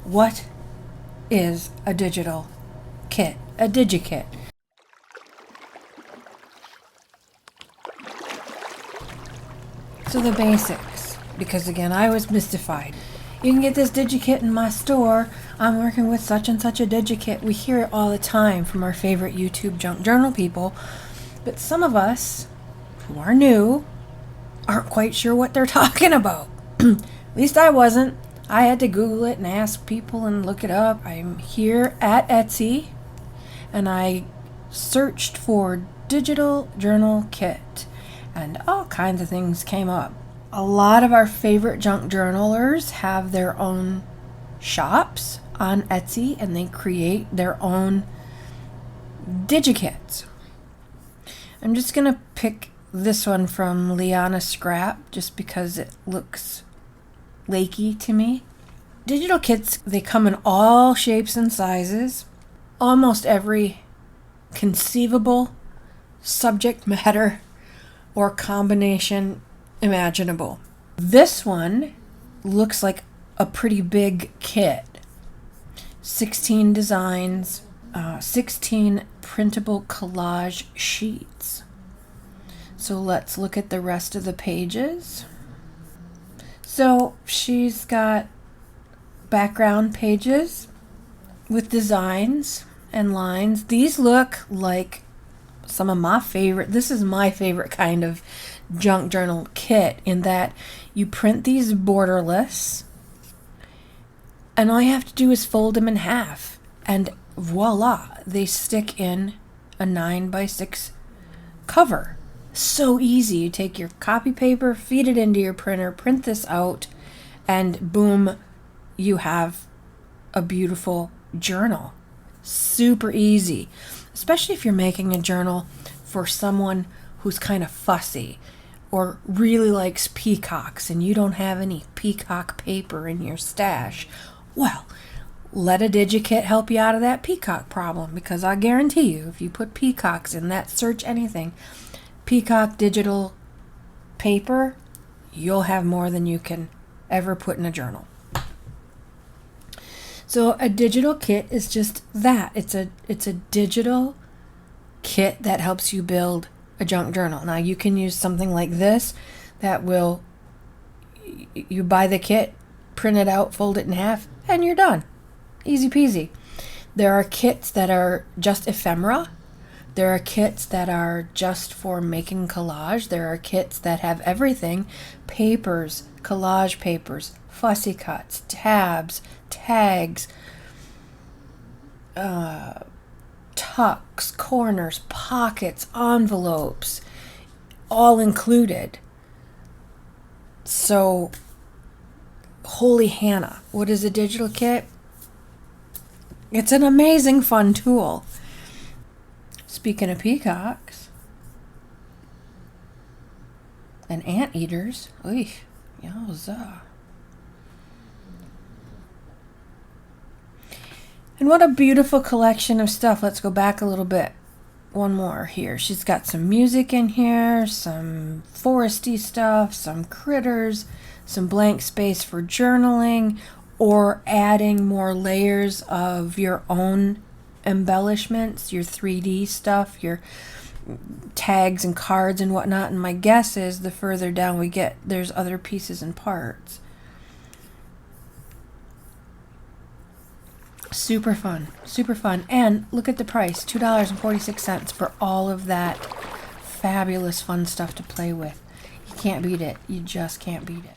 What is a digital kit? A digi-kit. So the basics, because again, I was mystified. You can get this digi-kit in my store. I'm working with such and such a digi-kit. We hear it all the time from our favorite YouTube junk journal people. But some of us who are new aren't quite sure what they're talking about. At least I wasn't. I had to Google it and ask people and look it up. I'm here at Etsy and I searched for digital journal kit and all kinds of things came up. A lot of our favorite junk journalers have their own shops on Etsy and they create their own digi-kits. I'm just going to pick this one from Liana Scrap just because it looks lakey to me. Digital kits, they come in all shapes and sizes, almost every conceivable subject matter or combination imaginable. This one looks like a pretty big kit. 16 designs, 16 printable collage sheets. So let's look at the rest of the pages. So she's got background pages with designs and lines. These look like some of my favorite, this is my favorite kind of junk journal kit in that you print these borderless and all you have to do is fold them in half and voila, they stick in a 9x6 cover. So easy. You take your copy paper, feed it into your printer, print this out, and boom, you have a beautiful journal. Super easy, especially if you're making a journal for someone who's kind of fussy or really likes peacocks and you don't have any peacock paper in your stash. Well, let a digi-kit help you out of that peacock problem, because I guarantee you, if you put peacocks in that search anything, peacock digital paper, you'll have more than you can ever put in a journal. So a digital kit is just that. It's a digital kit that helps you build a junk journal. Now you can use something like this that will, you buy the kit, print it out, fold it in half, and you're done. Easy peasy. There are kits that are just ephemera. There are kits that are just for making collage. There are kits that have everything. Papers, collage papers, fussy cuts, tabs, tags, tucks, corners, pockets, envelopes, all included. So, holy Hannah, what is a digital kit? It's an amazing fun tool. Speaking of peacocks and anteaters, oy, yowza. And what a beautiful collection of stuff. Let's go back a little bit. One more here. She's got some music in here, some foresty stuff, some critters, some blank space for journaling, or adding more layers of your own embellishments, your 3D stuff, your tags and cards and whatnot. And my guess is the further down we get, there's other pieces and parts. Super fun, super fun. And look at the price, $2.46 for all of that fabulous fun stuff to play with. You can't beat it. You just can't beat it.